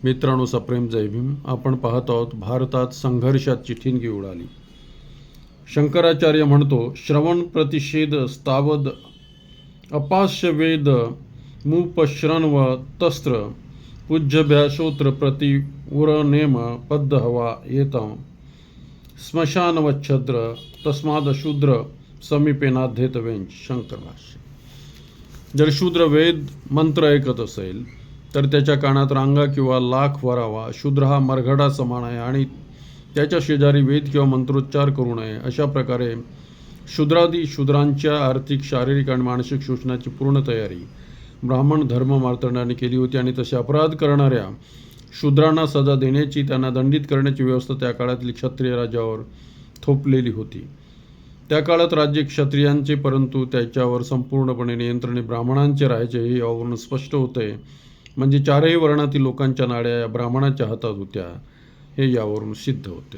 मित्रांनो, सप्रेम जय भीम. आपण पाहत आहोत भारतात संघर्षाची ठिणगी उडाली. शंकराचार्य म्हणतो, श्रवण प्रतिषेध स्थावद अपास्य वेद मुपश्रन्व तस्त्र पूज्यभ्यासोत्र प्रति उरनेम पद्ध हवा येतं स्मशानवच्छद्र तस्माद शूद्र समीपेनाध्येत वेंच. शंकर भाष्य. जर शूद्र वेद मंत्र ऐकत असेल तर त्याच्या कानात रांगा किंवा लाख वरावा. शूद्र हा मरघडा समान आहे आणि त्याच्या शेजारी वेद किंवा मंत्रोच्चार करू नये. अशा प्रकारे शूद्रांच्या आर्थिक, शारीरिक आणि मानसिक शोषणाची पूर्ण तयारी ब्राह्मण धर्म मार्तंडाने केली होती आणि तसे अपराध करणाऱ्या शूद्रांना सजा देण्याची, त्यांना दंडित करण्याची व्यवस्था त्या काळातील क्षत्रिय राजावर थोपलेली होती. त्या काळात राज्य क्षत्रियांचे, परंतु त्याच्यावर संपूर्णपणे नियंत्रण ब्राह्मणांचे राहायचे हे यावरून स्पष्ट होते. म्हणजे चारही वर्णातील लोकांच्या नाड्या या ब्राह्मणाच्या हातात होत्या हे यावरून सिद्ध होते.